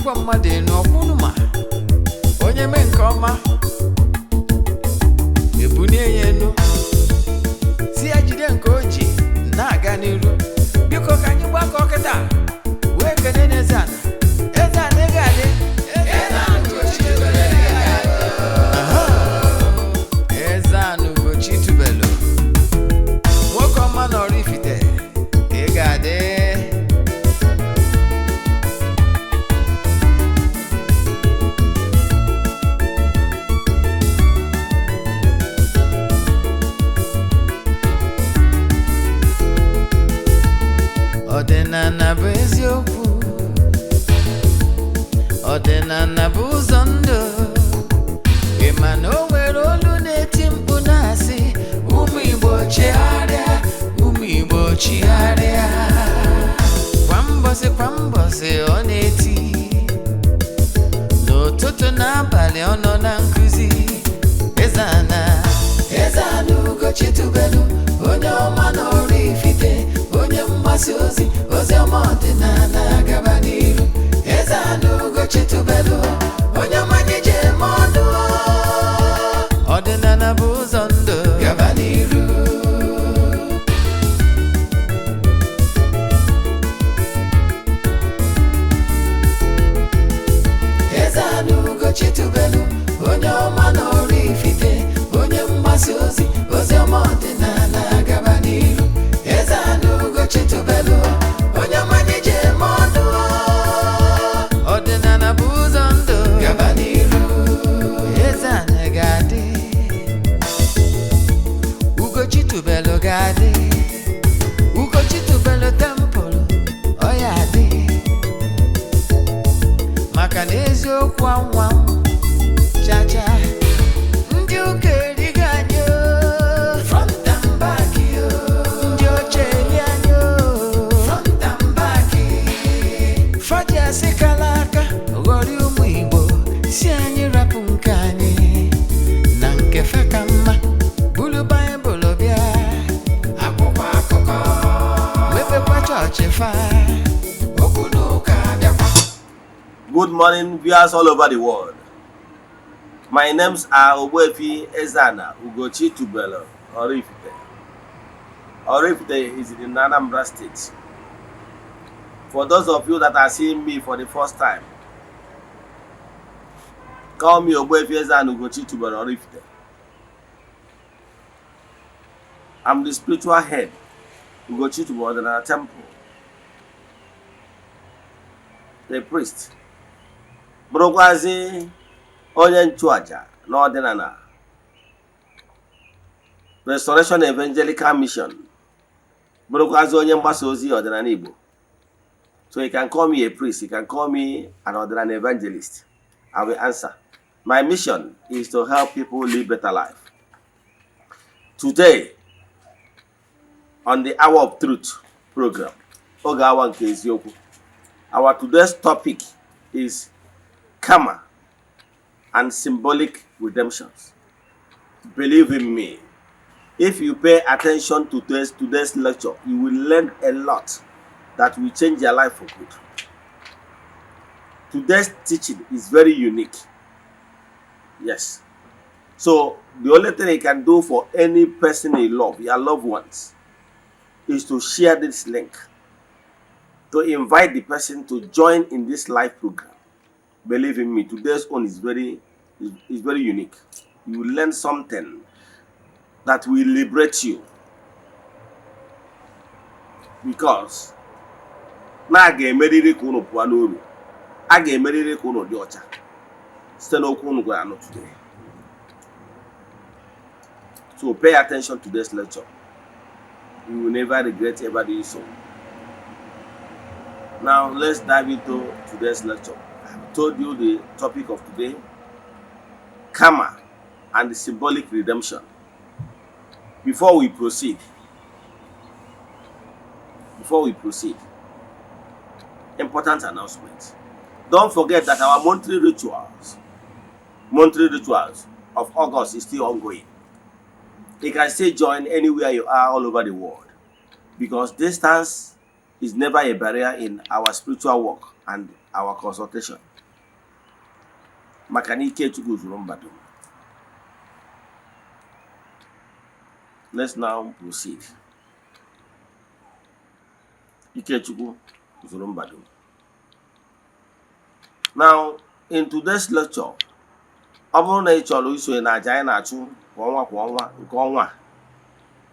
Ifo mmade no kunuma. Onye me nke ọma. Ebunye yenu. Si ajide nke oji na-aga n'iru. Biko ka anyị gbakọ kịta. Wee kene Eze-Ana. Eze-Ana ga-adị. Eze-Ana ugochitubelu. Eze-Ana ugochitubelu. Nwoke ọma na oraifite. Ị ga-adị. Ọdịnala bụ eziokwu. Ọdịnala bụ ụzọ ndụ. Ị ma na o nwere olu na-eti mkpu na-asị ụmụ Igbo chigharịa, ụmụ Igbo chigharịa. Kwa mbọsị ọ na-eti. N'ụtụtụ n'abalị ọ nọ na nkuzi. Eze-Ana, Eze-Ana ugochitubelu, onye ọma na oraifite, onye mgbasa ozi, ozi ọma ọdịnala gaba n'iru. Eze-Ana ugochitubelu, onye ọma anyị ji eme ọnụ. Ọdịnala bụ ụzọ ndụ gaba n'iru. Eze-Ana ugochitubelu, onye ọma na oraifite, onye mgbasa ozi, ozi ọma ọdịnala gaba n'iru. Eze-Ana ugochitubelu, onye ọma anyị ji eme ọnụ. Ọdịnala bụ ụzọ ndụ gaba n'iru. Eze-Ana ga-adị. Ugochitubelu ga-adị. Ugochitubelu temple ọ ya adị. Maka na eziokwu anwa chacha. Ndị ụka erighị anyị front and back. Ndị oche eli anyị front and back. Faji asị kala aka ghọrị ụmụ Igbo si anyị rapụ nke anyị na nke fa ka mma. Bulu Baịbụl bịa akwụkwọ akụkọ mepekwa chọọchị fa okwu n'ụka bịakwa. Good morning, viewers all over the world. My names are Ogbuefi, Eze-Ana, ugochitubelu, oraifite. Oraifite is in Anambra State. For those of you that are seeing me for the first time, call me Ogbuefi, Eze-Ana, ugochitubelu, oraifite. I'm the spiritual head, ugochitubelu, in our temple, the priest. Bụrụkwazi onye nchụaja n'ọdịnala Restoration Evangelical Mission. Bụrụkwazi onye mgbasa ozi ọdịnala Igbo. So you can call me a priest, you can call me an ordinary evangelist. I will answer. My mission is to help people live better life. Today, on the Hour of Truth program, Oge Awa nke Eziokwu, our today's topic is karma and symbolic redemptions. Believe in me, if you pay attention to today's lecture, you will learn a lot that will change your life for good. Today's teaching is very unique. Yes. So the only thing you can do for any person you love, your loved ones, is to share this link, to invite the person to join in this live program. Believe in me, today's one is very unique. You will learn something that will liberate you. Because na ga-emeriri ka unu pụọ n'oru, a ga-emeriri ka unu dị ọcha site n'okwu unu gwara today. So pay attention to this lecture. You will never regret ever doing so. Now let's dive into today's lecture. I've told you the topic of today, karma and the symbolic redemption. Before we proceed, important announcement. Don't forget that our monthly rituals of August is still ongoing. You can still join anywhere you are all over the world, because distance is never a barrier in our spiritual work and our consultation. maka na Ikechukwu zuru mba dum. Let's now proceed. Ikechukwu zuru mba dum. Now, in today's lecture, ọ bụrụ na ị chọrọ isonye na aja anyị na-achụ kwa ọnwa nke ọnwa a,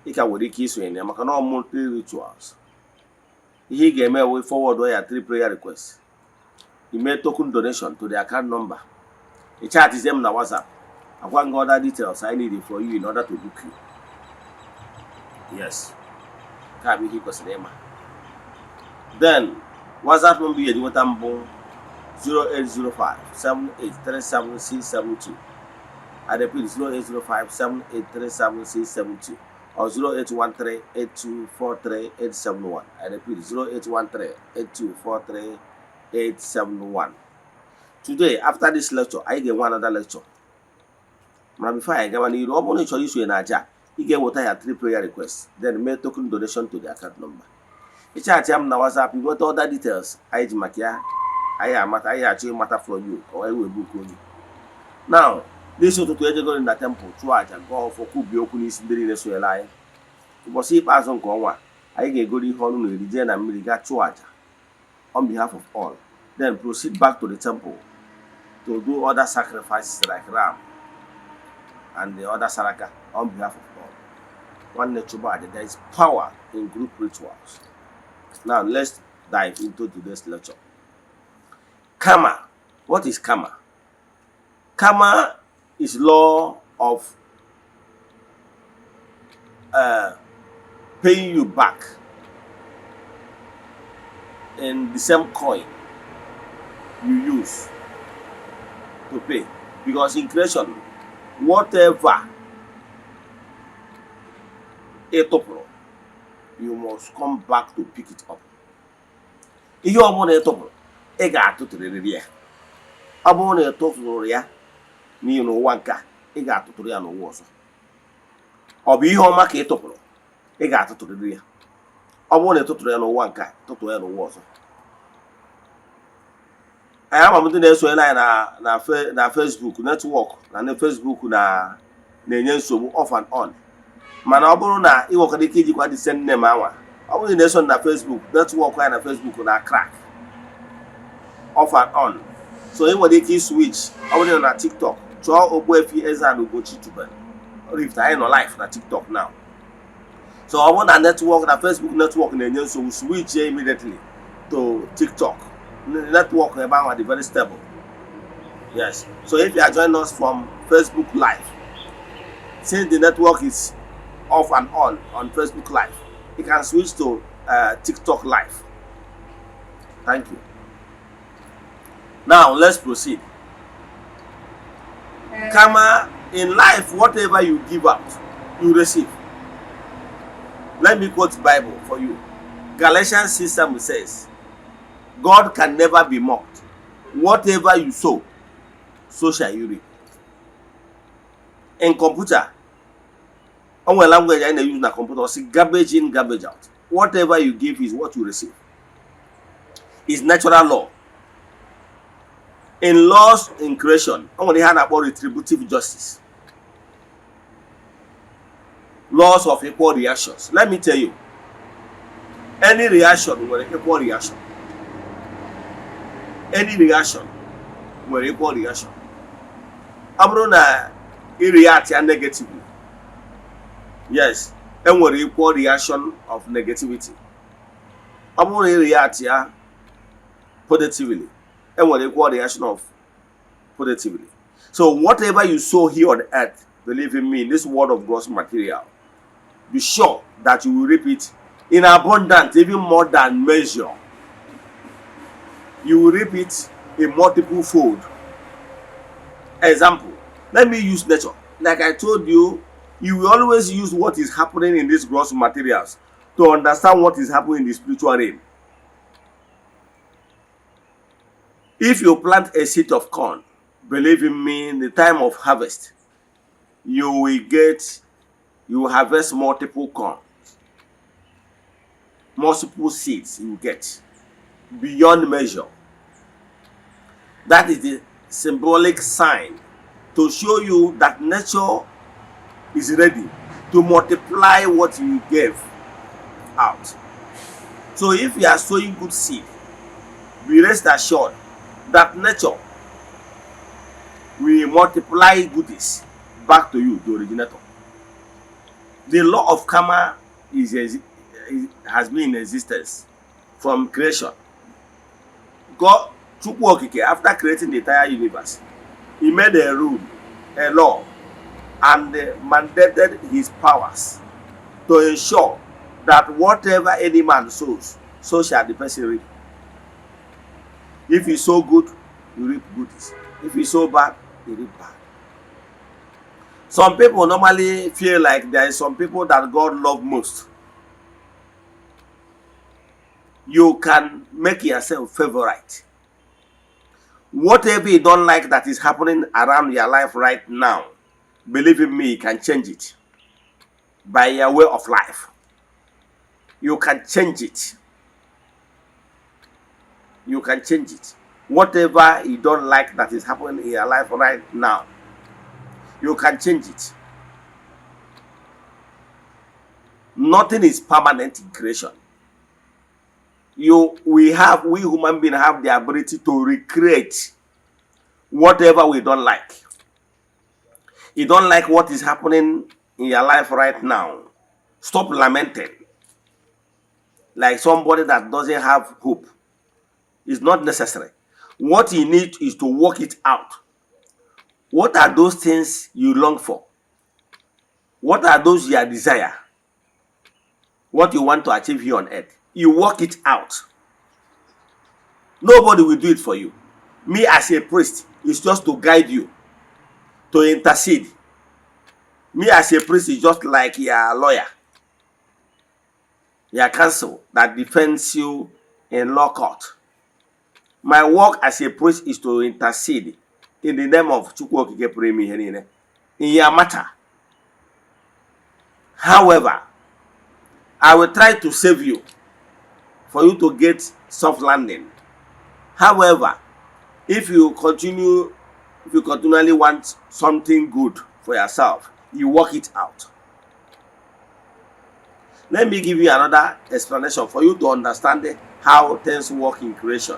ị ka nwere ike isonye na ya maka na ọ monthly rituals. Ihe ị ga-eme we forward ya 3 prayer requests. You make token donation to the account number. You chat them na WhatsApp. I've got other details I need for you in order to book you. Yes. Then WhatsApp number you want 0805 7837672. I repeat 0805 7837672 or 0813 8243 871. I repeat 0813 8243 871. Today, after this lecture, I get one other lecture. Now, before I get one, you don't want to issue in Aja. You get what I have 3 prayer requests. Then make token donation to the account number. It's a jam now WhatsApp. You want all the details. I actually matter for you, or I will book you. Now, this is to go in the temple to Aja. Go for Kubiokunis in the Israel. Because if as on Konwa, I get good in Honor, Eze-Ana and Miliga to Aja on behalf of all. Then proceed back to the temple to do other sacrifices like ram and the other saraka on behalf of all. One nature body, there is power in group rituals. Now let's dive into today's lecture. Karma. What is karma? Karma is law of paying you back in the same coin you use to pay, because in creation, whatever etopro, you must come back to pick it up. If you want etopro, ị ga-atụtụrịrị ya. Ọ bụrụ na etofuru ya n'ụwa nke a, ị ga-atụtụrụ ya n'ụwa ọzọ. Ọ bụ ihe ọma ka etopụrụ, ị ga-atụtụrịrị ya. Ọ bụrụ na etụtụrụ ya n'ụwa nke a, tụtụrụ ya n'ụwa ọzọ. Anyị ama ndị na-esonye anyị na Facebook network na Facebook na-enye nsogbu off and on. Mana ọ bụrụ na ị nwekara ike ijikwa the same name anwa, ọ bụrụ na na-eso na Facebook network anyị na Facebook na crack off and on. So ị nwere ike switch. Ọ bụrụ na TikTok chọọ Ogbuefi Eze-Ana ugochitubelu. Rift anyị nọ live na TikTok now. So ọ bụrụ na network na Facebook network na-enye nsogbu, switch immediately to TikTok. The network are very stable. Yes. So if you are joining us from Facebook Live, since the network is off and on Facebook Live, you can switch to TikTok Live. Thank you. Now let's proceed. Karma in life, whatever you give out, you receive. Let me quote the Bible for you. Galatians 6:7 says, God can never be mocked. Whatever you sow, so shall you reap. In computer, on the language I use na computer, see garbage in, garbage out. Whatever you give is what you receive. It's natural law. In laws in creation, on the hand about retributive justice. Laws of equal reactions. Let me tell you, any reaction will equal reaction. Any reaction will equal reaction. Abrona react negatively. Yes, and will equal reaction of negativity. Abrona react positively, and will equal reaction of positively. So whatever you sow here on earth, believe in me, this word of God's material, be sure that you will reap it in abundance, even more than measure. You will reap it in multiple fold. Example, let me use nature. Like I told you, you will always use what is happening in these gross materials to understand what is happening in the spiritual realm. If you plant a seed of corn, believe in me, in the time of harvest, you will harvest multiple corn. Multiple seeds you get beyond measure. That is the symbolic sign to show you that nature is ready to multiply what you gave out. So if you are sowing good seed, be rest assured that nature will multiply goodies back to you, the originator. The law of karma has been in existence from creation. God, after creating the entire universe, he made a rule, a law, and mandated his powers to ensure that whatever any man sows, so shall the person reap. If he sow good, you reap goodies. If he sow bad, you reap bad. Some people normally feel like there is some people that God loves most. You can make yourself favorite. Whatever you don't like that is happening around your life right now, believe in me, you can change it by your way of life. You can change it. You can change it. Whatever you don't like that is happening in your life right now, you can change it. Nothing is permanent in creation. We human beings have the ability to recreate whatever we don't like. You don't like what is happening in your life right now, stop lamenting like somebody that doesn't have hope. It's not necessary. What you need is to work it out. What are those things you long for? What are those you desire? What you want to achieve here on earth? You work it out. Nobody will do it for you. Me as a priest is just to guide you, to intercede. Me as a priest is just like your lawyer, your counsel that defends you in law court. My work as a priest is to intercede in the name of in your matter. However, I will try to save you for you to get soft landing. However, if you continually want something good for yourself, you work it out. Let me give you another explanation for you to understand how things work in creation.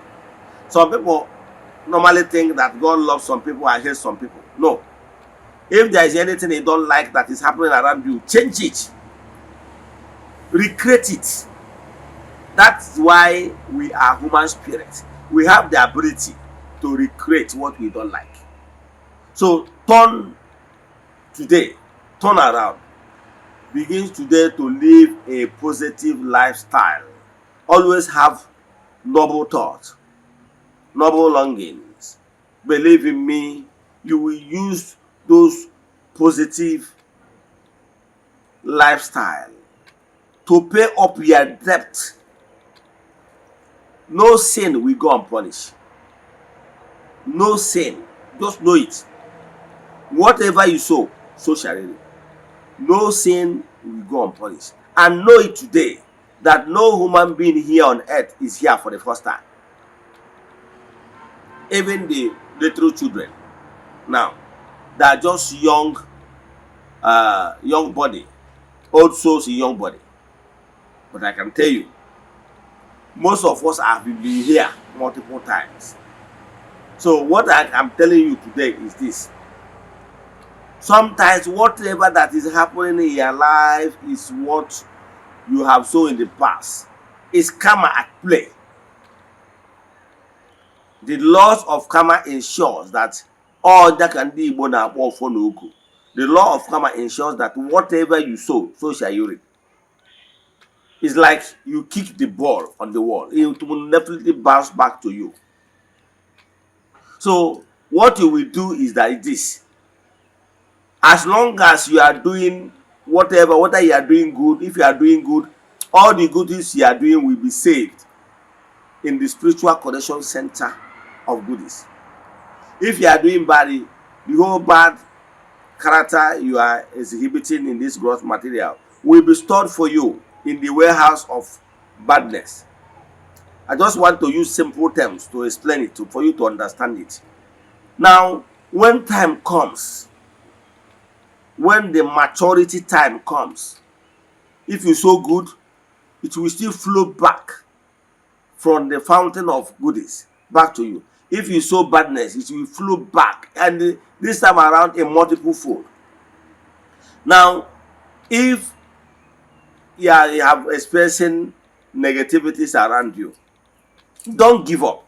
Some people normally think that God loves some people and hates some people. No. If there is anything you don't like that is happening around you, change it. Recreate it. That's why we are human spirits. We have the ability to recreate what we don't like. So turn around. Begin today to live a positive lifestyle. Always have noble thoughts, noble longings. Believe in me, you will use those positive lifestyle to pay up your debt. No sin will go unpunished. No sin. Just know it. Whatever you sow, so shall it be. No sin will go unpunished. And know it today that no human being here on earth is here for the first time. Even the little children now, they are just young body, old souls in young body. But I can tell you, most of us have been here multiple times. So what I am telling you today is this. Sometimes whatever that is happening in your life is what you have sown in the past. It's karma at play. The laws of karma ensures that all that can be the law of karma ensures that whatever you sow, so shall you reap. It's like you kick the ball on the wall. It will definitely bounce back to you. So what you will do is that this. As long as you are doing whatever you are doing good, if you are doing good, all the goodies you are doing will be saved in the spiritual connection center of goodies. If you are doing bad, the whole bad character you are exhibiting in this gross material will be stored for you in the warehouse of badness. I just want to use simple terms to explain it for you to understand it. Now, when time comes, when the maturity time comes, if you sow good, it will still flow back from the fountain of goodies back to you. If you sow badness, it will flow back, and this time around a multiple fold. Now, if you have experiencing negativities around you, don't give up.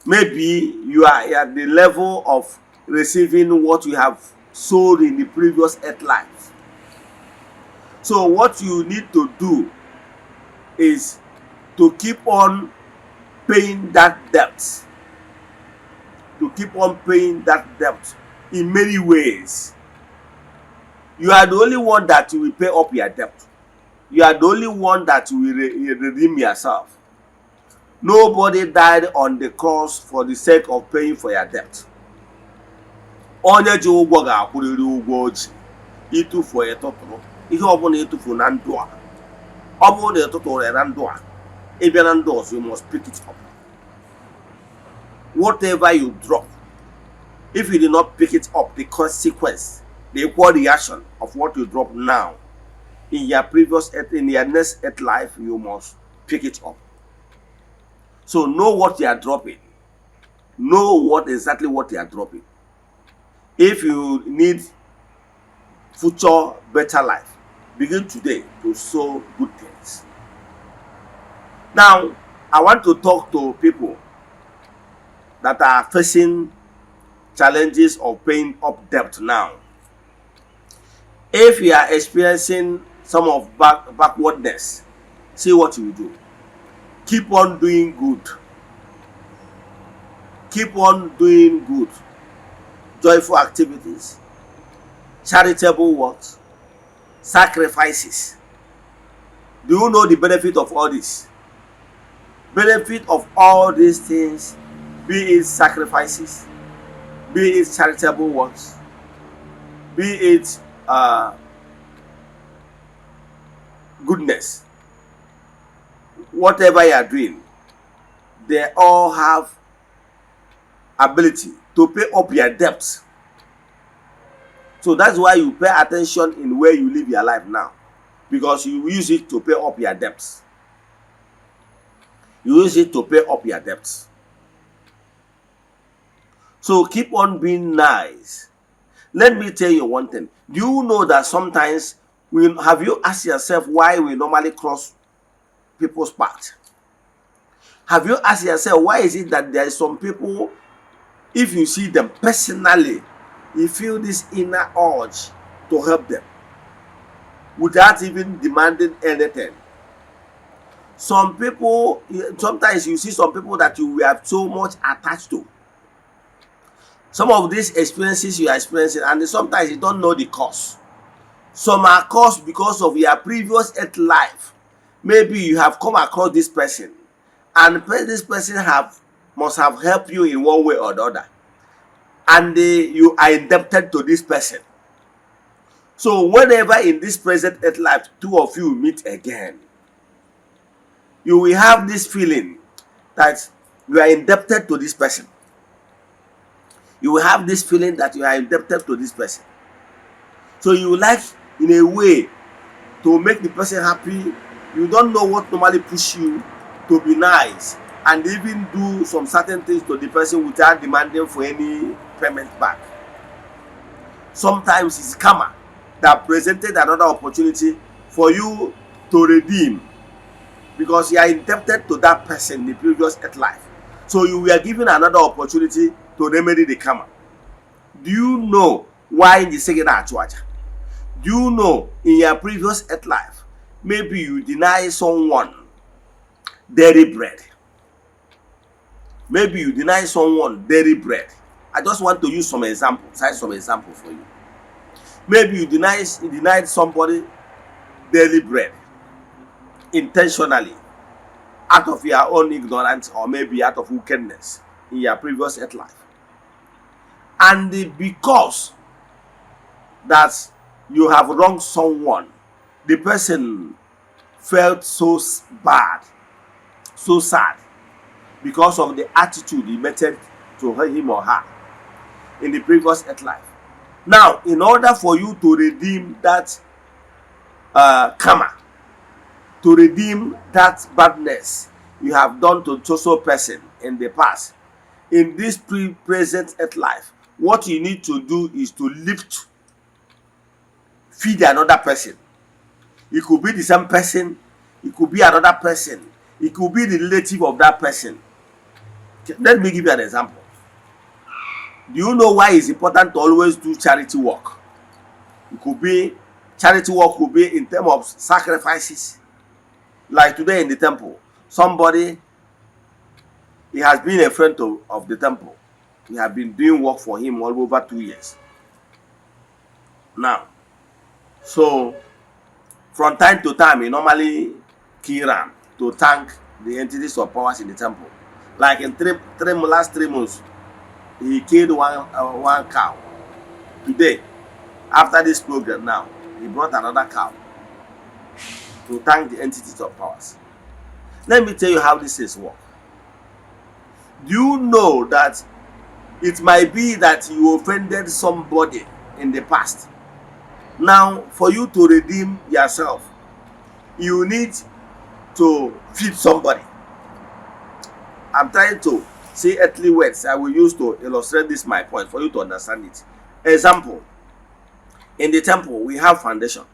Maybe you are at the level of receiving what you have sowed in the previous earth life. So what you need to do is to keep on paying that debt. To keep on paying that debt in many ways. You are the only one that will pay up your debt. You are the only one that will redeem yourself. Nobody died on the cross for the sake of paying for your debt. Onye ji ụgwọ ga-akwụrịrị ụgwọ oji. Ịtụfuo ịtụtụrụ ihe ọbụla ịtụfu na ndụ a. Ọ bụrụ na ịtụtụrụ ya na ndụ a, ịbịa na ndụ ọzọ, you must pick it up. Whatever you drop, if you did not pick it up, the consequence, the equal reaction of what you drop now in your previous earth, in your next earth life, you must pick it up. So know what you are dropping. Know exactly what you are dropping. If you need future better life, begin today to sow good things. Now, I want to talk to people that are facing challenges of paying up debt now. If you are experiencing some of backwardness, see what you do. Keep on doing good. Keep on doing good. Joyful activities, charitable works, sacrifices. Do you know the benefit of all this? Benefit of all these things, be it sacrifices, be it charitable works, be it goodness, whatever you are doing, they all have ability to pay up your debts. So that's why you pay attention in where you live your life now, because you use it to pay up your debts. You use it to pay up your debts. So keep on being nice. Let me tell you one thing. Do you know that sometimes, have you asked yourself why we normally cross people's path? Have you asked yourself why is it that there are some people, if you see them personally, you feel this inner urge to help them without even demanding anything? Some people, sometimes you see some people that you have so much attached to. Some of these experiences you are experiencing, and sometimes you don't know the cause. Some are caused because of your previous earth life. Maybe you have come across this person, and this person must have helped you in one way or the other, and you are indebted to this person. So whenever in this present earth life two of you meet again, you will have this feeling that you are indebted to this person. You will have this feeling that you are indebted to this person. So you like, in a way, to make the person happy. You don't know what normally push you to be nice and even do some certain things to the person without demanding for any payment back. Sometimes it's karma that presented another opportunity for you to redeem, because you are indebted to that person in the previous earth life. So you were given another opportunity to remedy the karma. Do you know why in the second Achwaja? Do you know in your previous earth life, maybe you deny someone dairy bread? Maybe you deny someone dairy bread. I just want to use some examples, cite some examples for you. Maybe you denied somebody daily bread intentionally, out of your own ignorance or maybe out of wickedness in your previous earth life. And because that you have wronged someone, the person felt so bad, so sad, because of the attitude he meted to him or her in the previous earth life. Now, in order for you to redeem that karma, to redeem that badness you have done to so person in the past, in this present earth life, what you need to do is to lift, feed another person. It could be the same person, it could be another person, it could be the relative of that person. Let me give you an example. Do you know why it's important to always do charity work? It could be, charity work could be in terms of sacrifices. Like today in the temple, somebody, he has been a friend of the temple. We have been doing work for him all over 2 years. Now, so from time to time, he normally kill to thank the entities of powers in the temple. Like in last 3 months, he killed one cow. Today, after this program now, he brought another cow to thank the entities of powers. Let me tell you how this is work. Do you know that it might be that you offended somebody in the past? Now, for you to redeem yourself, you need to feed somebody. I'm trying to say earthly words I will use to illustrate this my point for you to understand it. Example, in the temple we have foundation.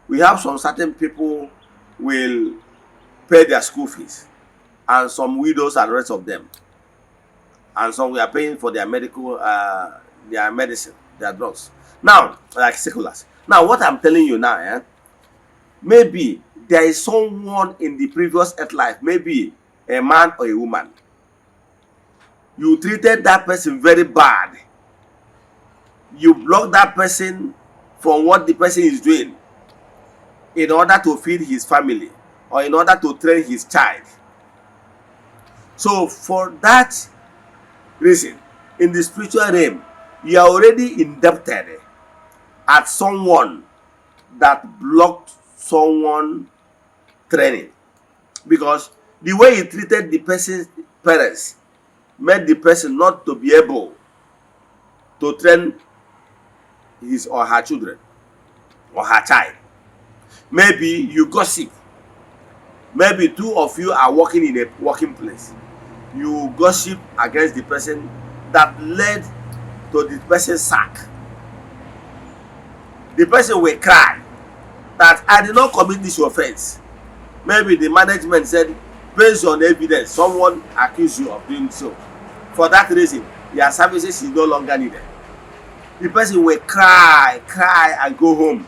We have some certain people will pay their school fees, and some widows and the rest of them, and some we are paying for their medical, their medicine, their drugs. Now, like seculars. Now, what I'm telling you now, maybe there is someone in the previous earth life, maybe a man or a woman. You treated that person very bad. You blocked that person from what the person is doing in order to feed his family or in order to train his child. So for that reason, in the spiritual realm, you are already indebted at someone that blocked someone training, because the way he treated the person's parents made the person not to be able to train his or her children or her child. Maybe you gossip. Maybe two of you are working in a working place. You gossip against the person that led to the person's sack. The person will cry that I did not commit this offense. Maybe the management said, based on evidence, someone accused you of doing so. For that reason, your services is no longer needed. The person will cry and go home.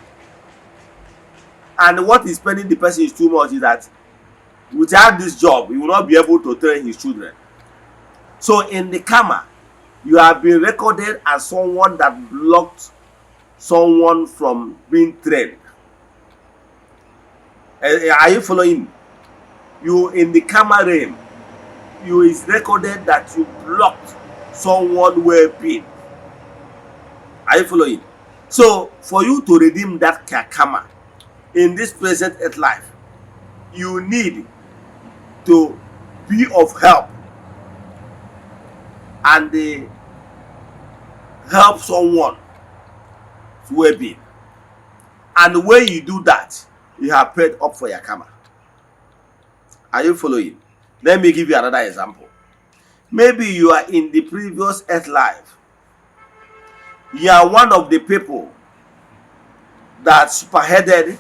And what is paining the person is too much is that without this job, he will not be able to train his children. So in the karma, you have been recorded as someone that blocked someone from being trained. Are you following? You in the karma realm, you is recorded that you blocked someone well-being. Are you following? So for you to redeem that karma in this present earth life, you need to be of help and help someone to well-being. And when you do that, you have paid up for your karma. Are you following? Let me give you another example. Maybe you are in the previous earth life. You are one of the people that spearheaded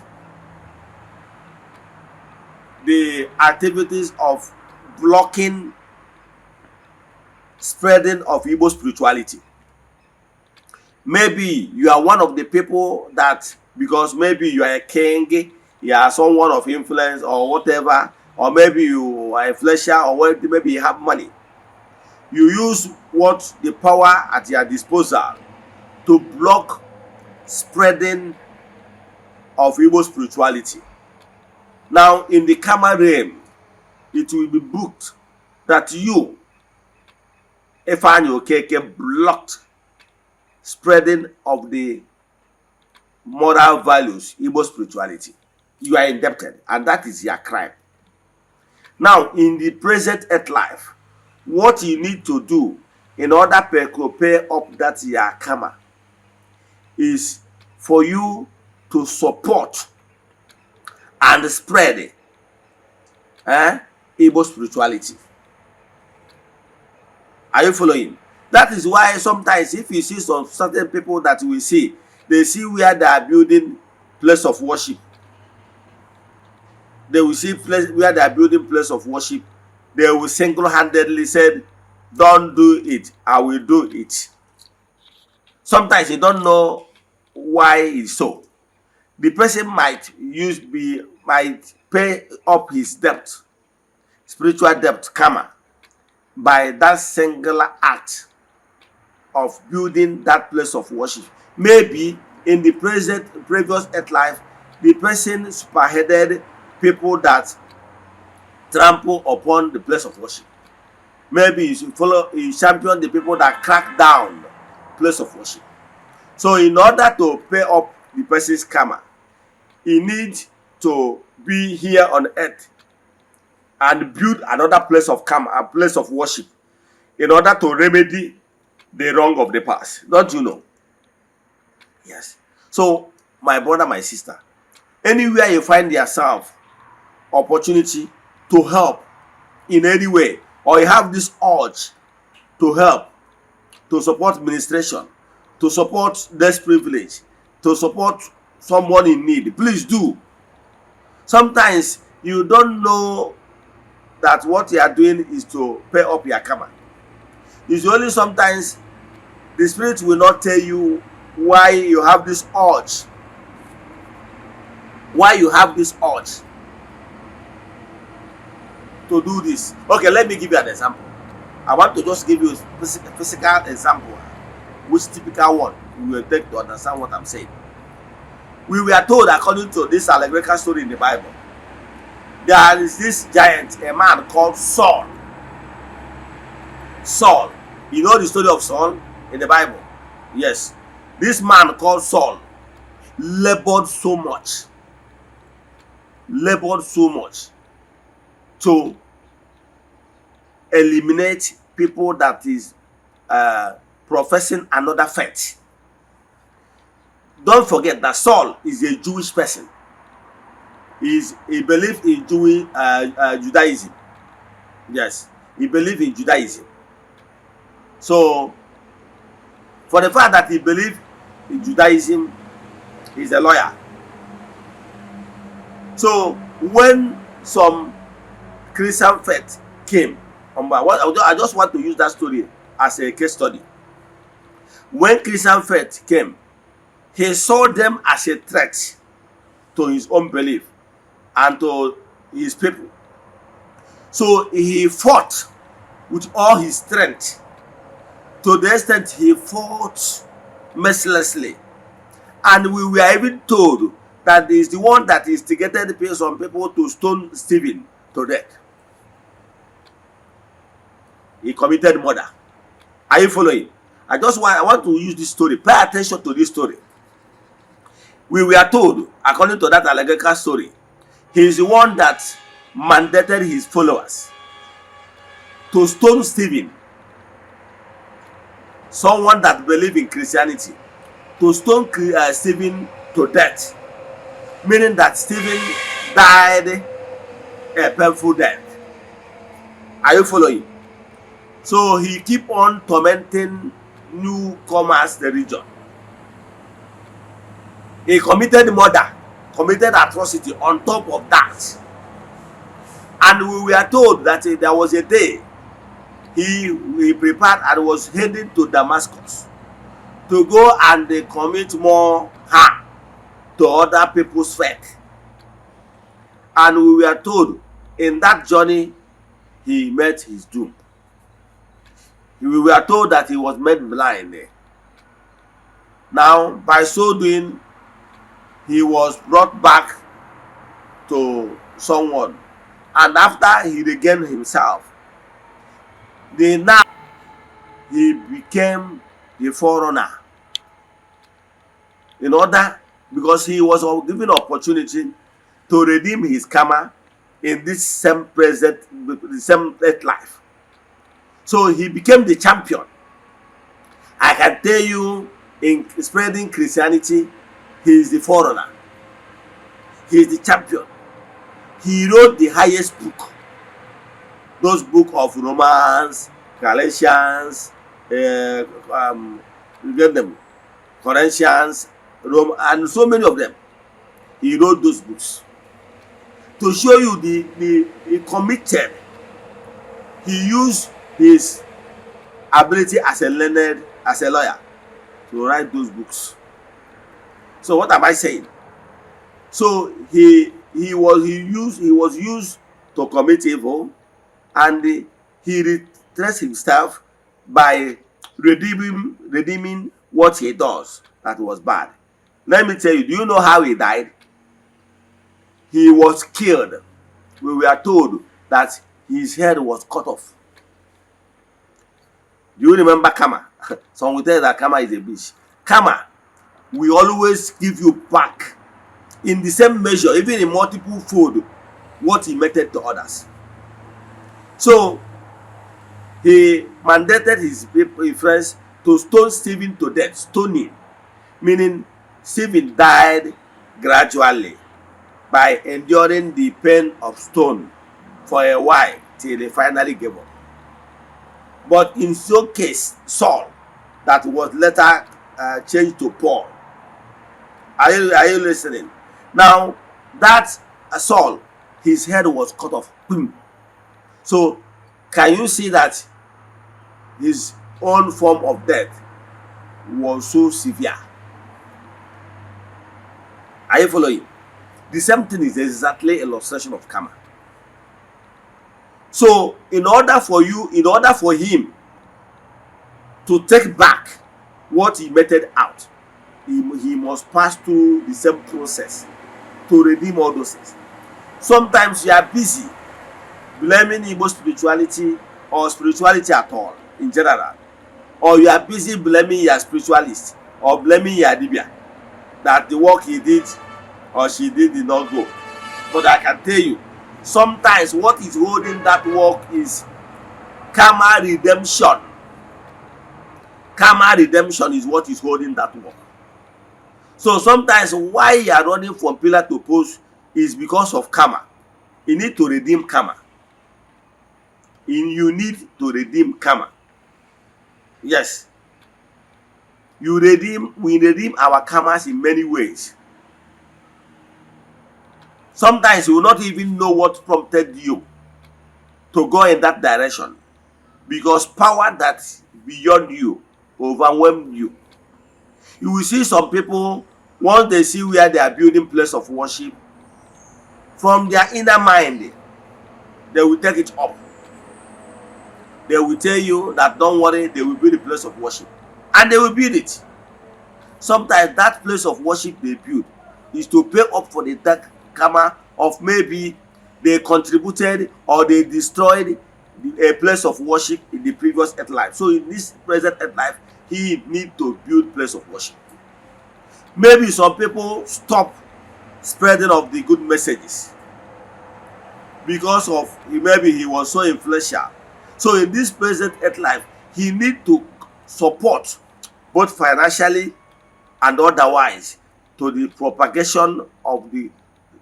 the activities of blocking spreading of Igbo spirituality. Maybe you are one of the people that, because maybe you are a king, you are someone of influence or whatever, or maybe you are a flesher, or maybe you have money. You use what the power at your disposal to block spreading of Igbo spirituality. Now, in the karma realm, it will be booked that you, Ezeana Okeke, blocked spreading of the moral values, Igbo spirituality. You are indebted, and that is your crime. Now, in the present earth life, what you need to do in order to pay up that your karma is for you to support and spread Igbo spirituality. Are you following? That is why sometimes if you see some certain people that we see, they see where they are building place of worship. They will see place where they are building place of worship. They will single-handedly say, don't do it, I will do it. Sometimes you don't know why it's so. The person might pay up his debt, spiritual debt, karma, by that singular act of building that place of worship. Maybe in the previous earth life, the person spearheaded people that trample upon the place of worship. Maybe you champion the people that crack down place of worship. So in order to pay up the person's karma, he needs to be here on earth and build another place of karma, a place of worship, in order to remedy the wrong of the past. Don't you know? Yes. So, my brother, my sister, anywhere you find yourself, opportunity to help in any way, or you have this urge to help, to support ministration, to support less privilege, to support someone in need, please do. Sometimes you don't know that what you are doing is to pay up your karma. It's only sometimes the spirit will not tell you why you have this urge. Why you have this urge to do this. Okay, let me give you an example. I want to just give you a physical example, which typical one you will take to understand what I'm saying. We were told, according to this allegorical story in the Bible, there is this giant, a man called Saul. Saul. You know the story of Saul in the Bible? Yes. This man called Saul labored so much to eliminate people that is professing another faith. Don't forget that Saul is a Jewish person. He believes in Judaism. Yes, he believes in Judaism. So, for the fact that he believes in Judaism, he's a lawyer. So, when some Christian faith came, I just want to use that story as a case study. When Christian faith came, he saw them as a threat to his own belief and to his people. So he fought with all his strength, to the extent he fought mercilessly. And we were even told that he is the one that instigated some people to stone Stephen to death. He committed murder. Are you following? I want to use this story. Pay attention to this story. We were told, according to that allegorical story, he is the one that mandated his followers to stone Stephen, someone that believed in Christianity, to stone Stephen to death, meaning that Stephen died a painful death. Are you following? So he keep on tormenting newcomers the region. He committed murder, committed atrocity on top of that. And we were told that there was a day he prepared and was heading to Damascus to go and commit more harm to other people's faith. And we were told in that journey he met his doom. We were told that he was made blind. Now, by so doing, he was brought back to someone. And after he regained himself, now he became the forerunner. In order, because he was given opportunity to redeem his karma in this same present, the same life. So he became the champion I can tell you, in spreading Christianity, he is the forerunner. He is the champion. He wrote the highest book. Those book of Romans, Galatians, you get them, Corinthians, Rome, and so many of them. He wrote those books to show you the committed. He used his ability as a lawyer to write those books. So what am I saying? So he was used to commit evil, and he redressed himself by redeeming what he does that was bad. Let me tell you, do you know how he died? He was killed. We were told that his head was cut off. Do you remember Karma? Some will tell you that Karma is a bitch. Karma will always give you back in the same measure, even in multiple fold, what he meted to others. So he mandated his friends to stone Stephen to death, stoning, meaning Stephen died gradually by enduring the pain of stone for a while till they finally gave up. But in some case, Saul, that was later changed to Paul. Are you listening? Now, that Saul, his head was cut off. So, can you see that his own form of death was so severe? Are you following? The same thing is exactly an illustration of karma. So, in order for him to take back what he meted out, he must pass through the same process to redeem all those things. Sometimes you are busy blaming Igbo spirituality or spirituality at all in general, or you are busy blaming your spiritualist or blaming your Dibia that the work he did or she did not go. But I can tell you, sometimes what is holding that work is karma redemption. Karma redemption is what is holding that work. So sometimes why you are running from pillar to post is because of karma. You need to redeem karma. You need to redeem karma. Yes. We redeem our karmas in many ways. Sometimes you will not even know what prompted you to go in that direction, because power that's beyond you overwhelmed you. You will see some people, once they see where they are building place of worship, from their inner mind, they will take it up. They will tell you that don't worry, they will build a place of worship. And they will build it. Sometimes that place of worship they build is to pay up for the dark karma of maybe they contributed or they destroyed a place of worship in the previous earth life. So in this present earth life, he need to build place of worship. Maybe some people stop spreading of the good messages because of maybe he was so influential. So in this present earth life, he need to support both financially and otherwise to the propagation of the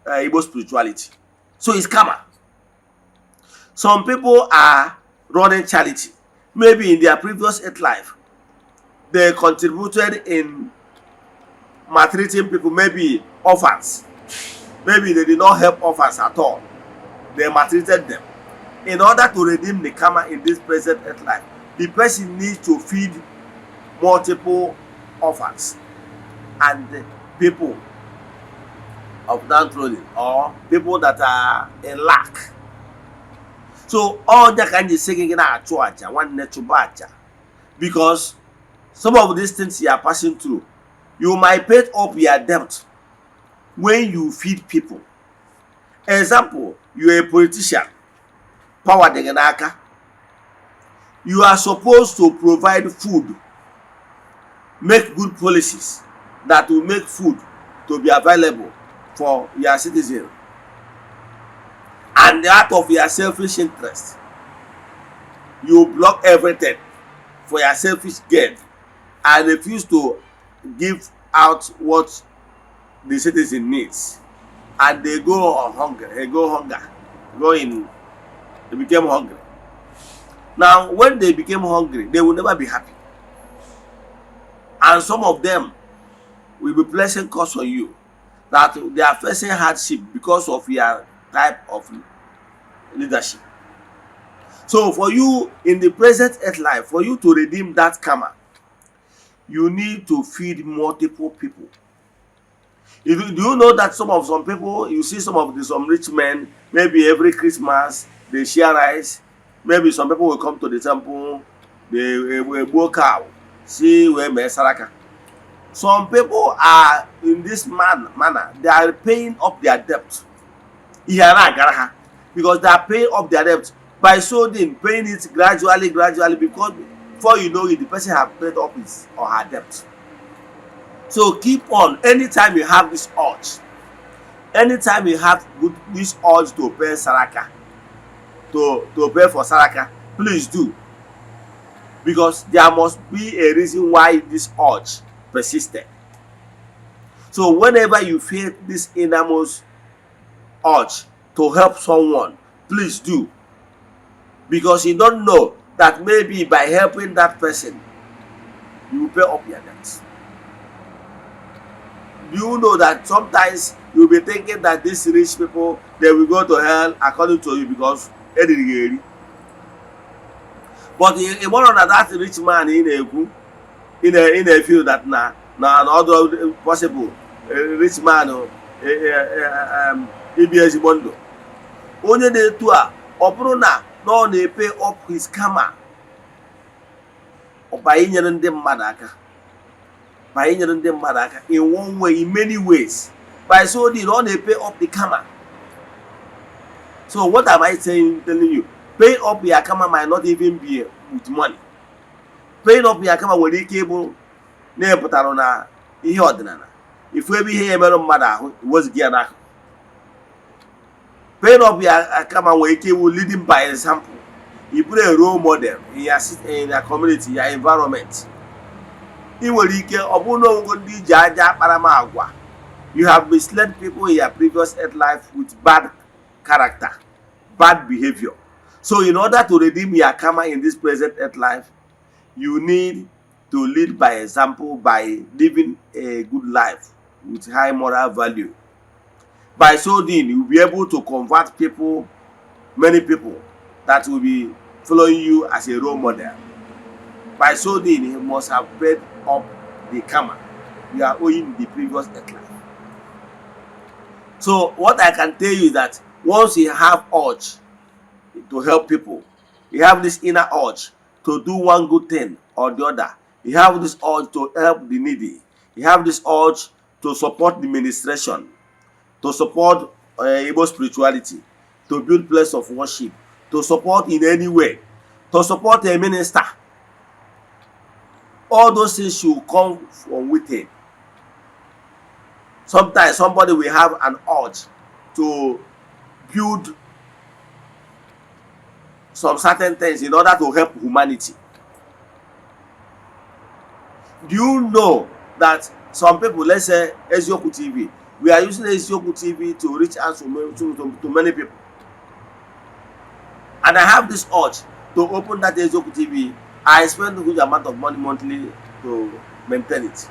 Igbo spirituality. So it's karma. Some people are running charity. Maybe in their previous earth life, they contributed in maltreating people, maybe orphans. Maybe they did not help orphans at all. They maltreated them. In order to redeem the karma in this present earth life, the person needs to feed multiple orphans and people of downtrodden or people that are in lack. So all that kind of saying because some of these things you are passing through, you might pay up your debt when you feed people. Example, you are a politician, power de genaka. You are supposed to provide food, make good policies that will make food to be available for your citizens. And out of your selfish interest, you block everything for your selfish gain. and refuse to give out what the citizen needs, and they go on hunger, they became hungry. Now when they became hungry, they will never be happy, and some of them will be placing curse on you, that they are facing hardship because of your type of leadership. So for you in the present earth life, for you to redeem that karma, you need to feed multiple people. Do you know that some people, you see some rich men, maybe every Christmas they share rice. Maybe some people will come to the temple, they will go cow, see where saraka. Some people are in this manner, they are paying up their debt. Because they are paying up their debt. By so doing, paying it gradually, because before you know it, the person has paid up his or her debt. So keep on. Anytime you have this urge, this urge to pay saraka, to pay for saraka, please do. Because there must be a reason why this urge persisted. So whenever you feel this innermost urge to help someone, please do. Because you don't know that maybe by helping that person, you will pay up your debts. Do you know that sometimes you'll be thinking that these rich people, they will go to hell according to you because but in one of that rich man in a field that now other possible rich man EBS Mondo only the two are obrona no they pay up his karma or by in one way, in many ways. By so they don't pay up the karma. So what am I telling you? Paying up your karma might not even be with money. Paying up your karma when they cable near Putarona, if we be here, Madam Mada, was Giana. Paying up your karma when you will lead him by example. You put a role model in your community, your environment. You have misled people in your previous earth life with bad character, bad behavior. So in order to redeem your karma in this present earth life, you need to lead by example, by living a good life with high moral value. By so doing, you'll be able to convert people, many people that will be following you as a role model. By so doing, you must have paid up the karma you are owing the previous earth life. So what I can tell you is that once you have urge to help people, you have this inner urge to do one good thing or the other, you have this urge to help the needy, you have this urge to support the ministration, to support Igbo spirituality, to build place of worship, to support in any way, to support a minister. All those things should come from within. Sometimes somebody will have an urge to build some certain things in order to help humanity. Do you know that some people, let's say Ezioku TV, we are using Ezioku TV to reach out to many people. And I have this urge to open that Ezioku TV. I spend a huge amount of money monthly to maintain it.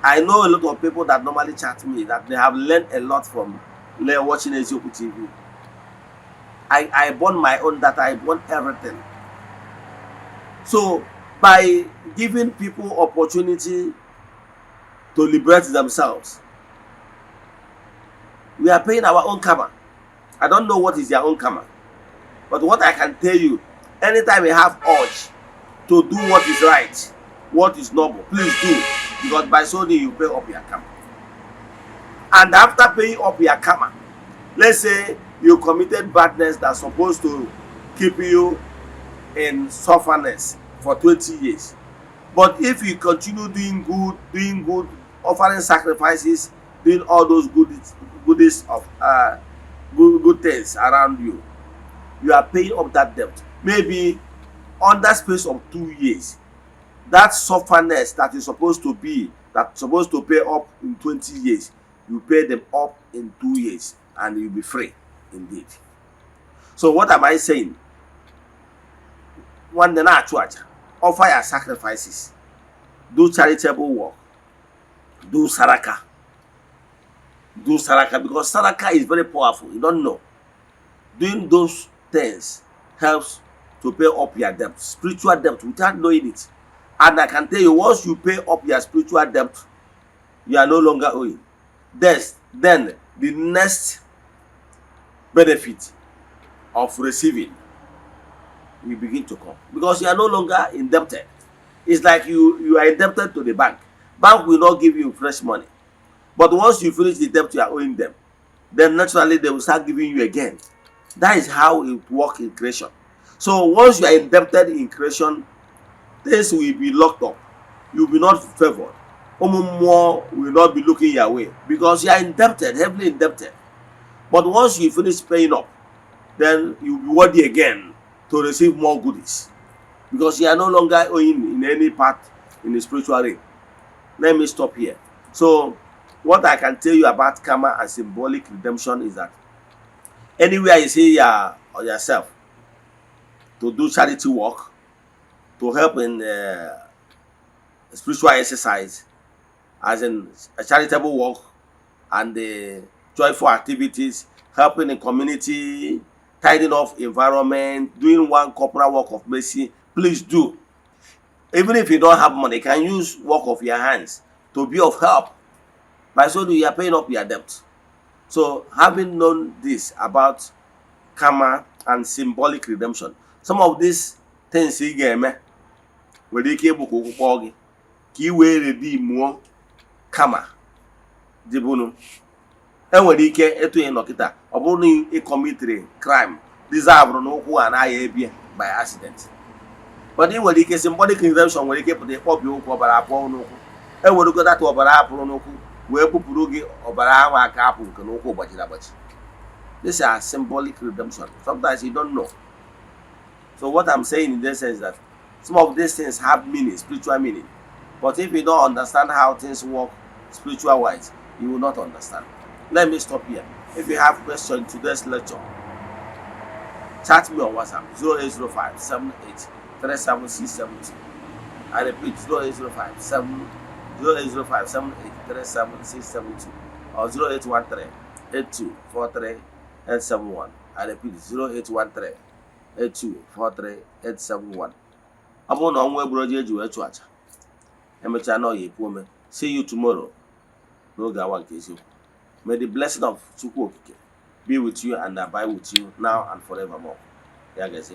I know a lot of people that normally chat me that they have learned a lot from watching Ezioku TV. I bought my own data, I bought everything. So by giving people opportunity to liberate themselves, we are paying our own karma. I don't know what is their own karma. But what I can tell you, anytime you have urge to do what is right, what is noble, please do. Because by so doing, you pay up your karma. And after paying up your karma, let's say you committed badness that's supposed to keep you in sufferness for 20 years. But if you continue doing good, offering sacrifices, doing all those goodies of good things around you, you are paying up that debt. Maybe under space of 2 years, that sufferness that is supposed to be, that supposed to pay up in 20 years, you pay them up in 2 years, and you'll be free indeed. So what am I saying? One day, offer your sacrifices, do charitable work, do saraka. Do saraka, because saraka is very powerful. You don't know. Doing those things helps to pay up your debt, spiritual debt, without knowing it. And I can tell you, once you pay up your spiritual debt, you are no longer owing. Then the next benefit of receiving will begin to come, because you are no longer indebted. It's like you are indebted to the bank. Bank will not give you fresh money. But once you finish the debt you are owing them, then naturally they will start giving you again. That is how it works in creation. So once you are indebted in creation, things will be locked up. You will be not favored. More will not be looking your way, because you are indebted, heavily indebted. But once you finish paying up, then you will be worthy again to receive more goodies, because you are no longer owing in any part in the spiritual realm. Let me stop here. So what I can tell you about karma and symbolic redemption is that anywhere you see yourself to do charity work, to help in spiritual exercise, as in a charitable work and joyful activities, helping in community, tidying up environment, doing one corporal work of mercy, please do. Even if you don't have money, you can use work of your hands to be of help. By so doing, you are paying up your debt. So, having known this about karma and symbolic redemption, some of these things you get me, where they came to ki we redeem karma, dibunu. And when they get eto in Nokita, or only a committed crime, deserve no who and I by accident. But then when they get symbolic redemption, when they get the pop you over a pono, and when you go that over a pono. Where Pupurugi or Barawa Kapu can go Bajilabachi. These are symbolic redemption. Sometimes you don't know. So, what I'm saying in this sense is that some of these things have meaning, spiritual meaning. But if you don't understand how things work spiritual wise, you will not understand. Let me stop here. If you have questions to this lecture, chat me on WhatsApp 0805 78 37672. I repeat 0805 0805 78 37672 or 0813 8243 871. I repeat 0813 8243 871. I'm on web project you at watch. See you tomorrow. No gawan kesi. May the blessing of Chukwu be with you and abide with you now and forevermore. Yeah, guys.